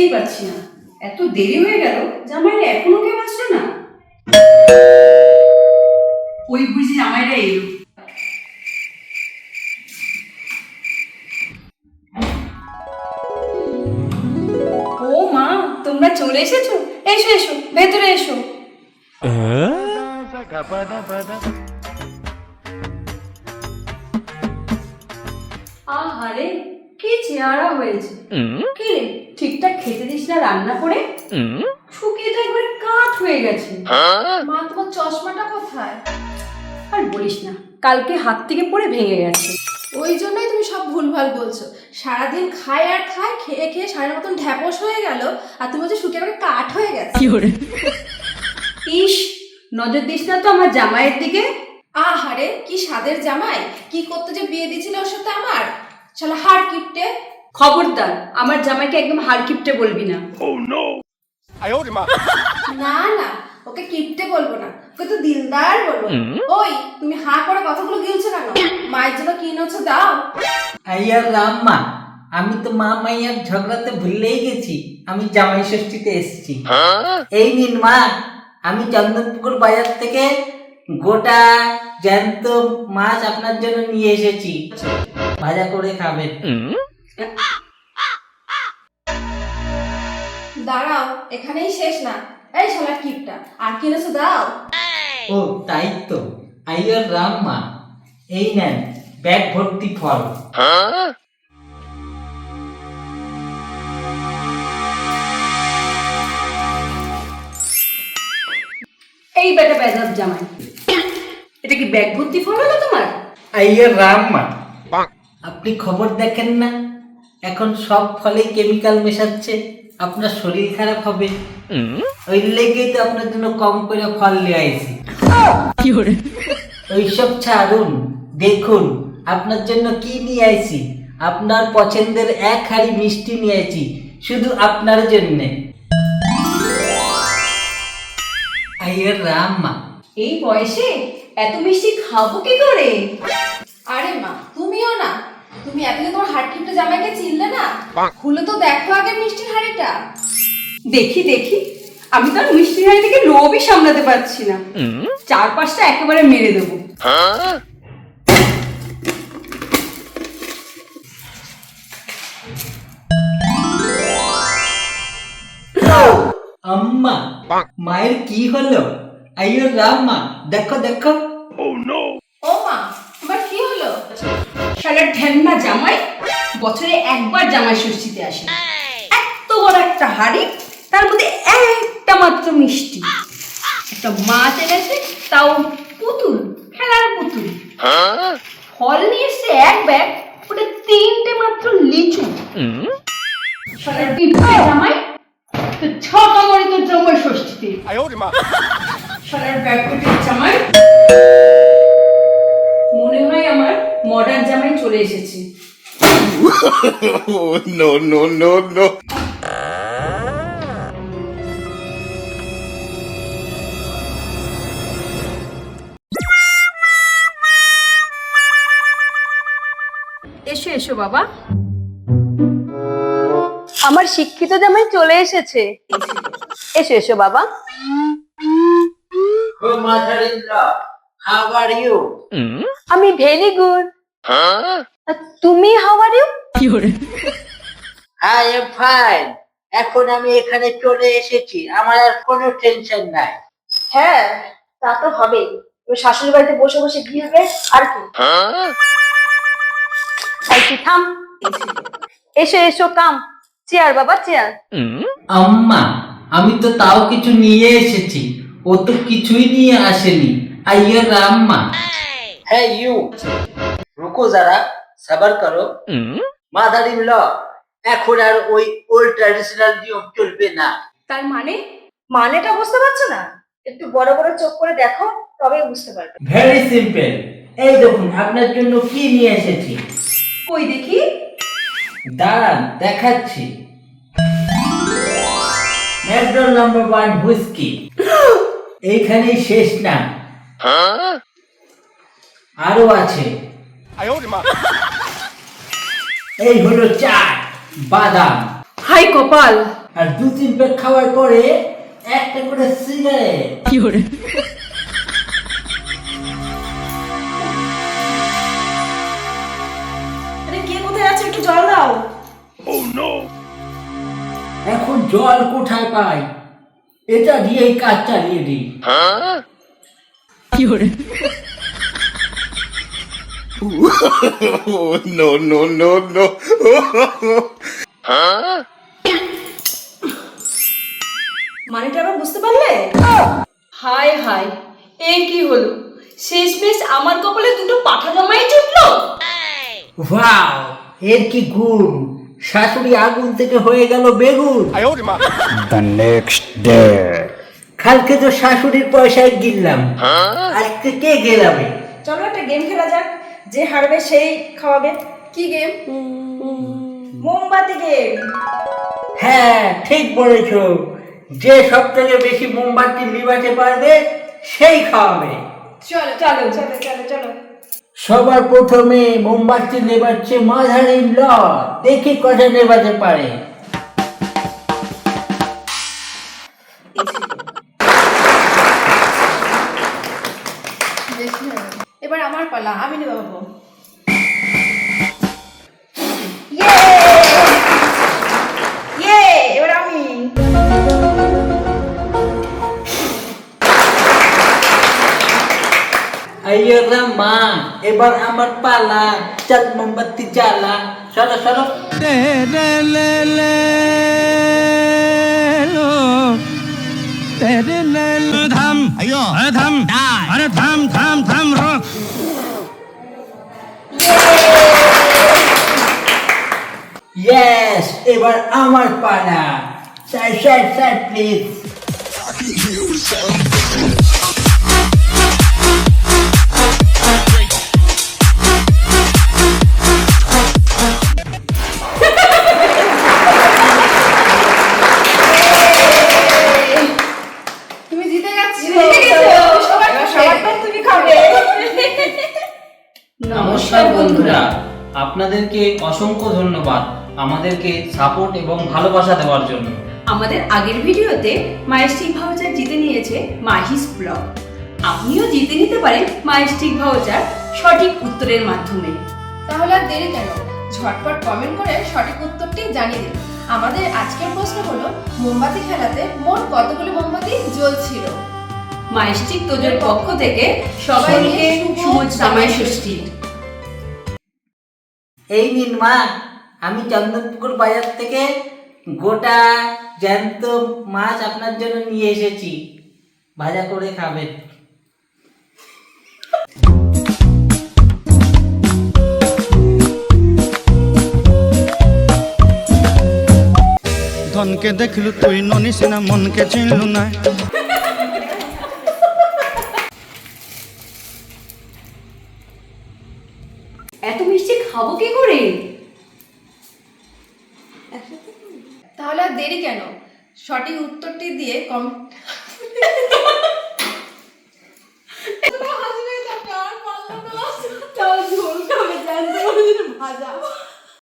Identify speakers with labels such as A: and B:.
A: বুঝতেই পারছি না, এত দেরি হয়ে গেল, জামাইরা এখনো কেউ আসলো না। ওই বুঝি জামাইরা এলো। ও মা, তোমরা চলে এসেছো? এসো এসো, ভেতরে এসো। আহারে, কি চেহারা হয়েছে! কি রে, ঠিকঠাক খেতে দিস না রান্না করে? শুকিয়ে তো একবারে কাঠ হয়ে গেছে।
B: মা, তোমার চশমাটা কোথায়?
A: আর বলিস না, কালকে হাত থেকে পড়ে ভেঙে গেছে।
B: ওই জন্যই তুমি সব ভুলভাল বলছো। সারাদিন খায় আর খায়, খেয়ে খেয়ে সারের মতন ঢ্যাপস হয়ে গেল, আর তুমি বলছো শুকিয়ে করে কাঠ হয়ে গেছে।
A: ইস, নজর দিস না তো আমার জামাইয়ের দিকে।
B: আহারে, কি স্বাদের জামাই! কি করতে যে বিয়ে দিয়েছিল ওর সাথে আমার, শালা হাড় কিপটে!
A: খবরদার, আমার জামাইকে একদম হাড় কিপটে বলবি না।
B: না না, ওকে কিপটে বলবো না, ওকে তো দিলদার বলবো। ওই, তুমি হাঁ করে কথাগুলো গিলছো কেন? মায়ের জন্য কি এনেছো দাও।
C: আইয়ার রাম্মা, আমি তো মা মাইয়ার ঝগড়াতে ভুলেই গেছি, আমি জামাই ষষ্ঠীতে এসেছি। এই নিন মা, আমি চন্দনপুকুর বাজার থেকে গোটা জ্যান্ত মাছ আপনার জন্য নিয়ে এসেছি, ভাজা করে খাবেন।
B: দাঁড়াও, এখানেই শেষ না। এই শালা কিপটা, আর কি এনেছো দাও।
C: ও তাই তো, আইয়ার রাম্মা, এই নেন ব্যাগ ভর্তি ফল।
A: এই বেটা বেজাব জামাই, এটা কি ব্যাগ ভর্তি ফল হলো তোমার?
C: আইয়ার রাম্মা, আপনি খবর দেখেন না, এখন সব ফলেই কেমিক্যাল মেশাচ্ছে, আপনার শরীর খারাপ হবে। ওই লেগেই তো আপনার জন্য কম করে ফল নিয়ে আইছি। ওইসব ছাড়ুন, দেখুন আপনার জন্য কি নিয়ে আইছি। আপনার পছন্দের এক হাঁড়ি মিষ্টি নিয়ে আইছি, শুধু আপনার জন্যে। আইয়ের রাম্মা,
A: এই বয়সে এত মিষ্টি খাবো কি করে?
B: আরে মা, তুমিও না, তুমি এতদিন তোমার হাড় কিপটে জামাইকে চিনলে না? খুলে তো দেখো আগে মিষ্টির হাড়িটা।
A: দেখি দেখি, আমি তো আর মিষ্টি হাড়ি থেকে লোভই সামলাতে পারছি না, চার পাঁচটা একেবারে মেরে দেবো।
C: আম্মা, মায়ের কি হলো? আইয়ের রাম্মা, দেখো দেখো।
B: ও মা, তোমার কি হলো?
A: শালার ঢ্যাংনা জামাই বছরে একবার জামাই ষষ্ঠীতে আসে, এত বড় একটা হাড়ি, তার মধ্যে একটা মাত্র মিষ্টি, একটা মাছ এনেছে, তাও পুতুল, খেলার পুতুল। ফল নিয়ে এসছে এক ব্যাগ, ওটা তিনটে মাত্র লিচু। শালার বিপদে জামাই, তো ছটা মরে তোর জামাই ষষ্ঠীতে। শালার ব্যাগ কোটির জামাই, মনে হয় আমার মডার্ন জামাই চলে এসেছে।
D: No, no, no, no.
A: এসো এসো বাবা, আমার শিক্ষিত জামাই চলে এসেছে। এসো এসো বাবা।
C: Oh, mother-in-law, how are you?
A: আমি ভেরি গুড। তুমি how are you?
C: I am fine. এখন আমি এখানে চলে এসেছি, আমার আর কোনো টেনশন নাই।
B: হ্যাঁ, তা তো হবেই। তুমি শাশুড়ি বাড়িতে বসে বসে গিলবে আর কি।
A: আইসি থাম। এসো এসো, কাম, চেয়ার বাবা চেয়ার।
C: আম্মা, আমি তো তাও কিছু নিয়ে এসেছি, ও তো কিছুই নিয়ে আসেনি। আইয়ার রাম্মা। হ্যাঁ ইউ, রুকো যারা, সাবার করো। মাদার ইন ল, এখন আর ওই ওল্ড ট্র্যাডিশনাল নিয়ম চলবে না।
A: তার মানে?
B: মানেটা বুঝতে পারছো না? একটু বড় বড় চোখ করে দেখো, তবেই বুঝতে পারবে।
C: ভেরি সিম্পল, এই দেখুন আপনার জন্য কি নিয়ে এসেছি।
A: কই দেখি।
C: দাঁড়ান, দেখাচ্ছি। McDonald number 1 whisky. এইখানেই শেষ না, আরো আছে। এই হলো চা, বাদাম।
A: হাই কপাল,
C: আর 2-3 প্যাক খাওয়ার পরে একটা করে সিগারেট।
B: আরে কে কোথায় আছে, একটু জল দাও।
C: এখন জল কোথায় পাই? এটা দিয়েই কাজ চালিয়ে দিই।
D: Oh, no, no, no, no.
B: মানেটা আবার বুঝতে পারলে?
A: হায় হায়, এ কি হলো? শেষমেশ আমার কপালে দুটো পাঠা জামাই জুটলো।
C: ওয়াও, এর কি গুণ! শাশুড়ি আগুন থেকে হয়ে গেল বেগুন।
E: The next day.
C: কালকে তো শাশুড়ির পয়সায় গিললাম, আজকে কে গেলাবে?
B: চলো একটা গেম খেলা যাক, যে হারবে সেই খাওয়াবে। কি গেম? মোমবাতি গেম।
C: হ্যাঁ, ঠিক বলেছো। যে সব থেকে বেশি মোমবাতি লিবাতে পারবে সেই খাওয়াবে।
B: চলো চলো চলো চলো চলো।
C: সবার প্রথমে মোমবাতি নেবাচ্ছে মাঝারি ল, দেখি কটা নেবাতে পারে।
B: এবার আমার পালা, আমি নেবো। এবার আমি।
C: আইয়া মা, এবার আমার পালা। চল মোমবাতি জ্বালা, সরো সরো। ইয়েস, এবার আমার পালা। Side side side please.
B: তুমি জিতে গেছো।
A: সবারটা তুমি খাবে।
F: নমস্কার বন্ধুরা, আপনাদেরকে অসংখ্য ধন্যবাদ আমাদেরকে সাপোর্ট এবং ভালোবাসা দেওয়ার জন্য।
A: আমাদের আগের ভিডিওতে মাইস্টিক ভাউচার জিতে নিয়েছে মাহিস ব্লগ। আপনিও জিতে নিতে পারেন মাইস্টিক ভাউচার সঠিক উত্তরের মাধ্যমে।
B: তাহলে আর দেরি কেন, ঝটপট কমেন্ট করে সঠিক উত্তরটি জানিয়ে দিন। আমাদের আজকের প্রশ্ন হলো, মোমবাতি খেলাতে মোট কতগুলো মোমবাতি জ্বলছিল?
A: মাইস্টিক তোজোর পক্ষ থেকে সবাইকে শুভ জামাই ষষ্ঠী।
C: এই নিন মা, আমি চন্দনপুকুর বাজার থেকে গোটা জ্যান্ত মাছ আপনার জন্য নিয়ে এসেছি, ভাজা করে খাবেন।
E: ধনকে দেখলু তুই ননিস না, মনকে চিনলু না।
A: এত মিষ্টি খাবো কি করে?
B: তাহলে আর দেরি কেন, সঠিক উত্তরটি দিয়ে কমেন্ট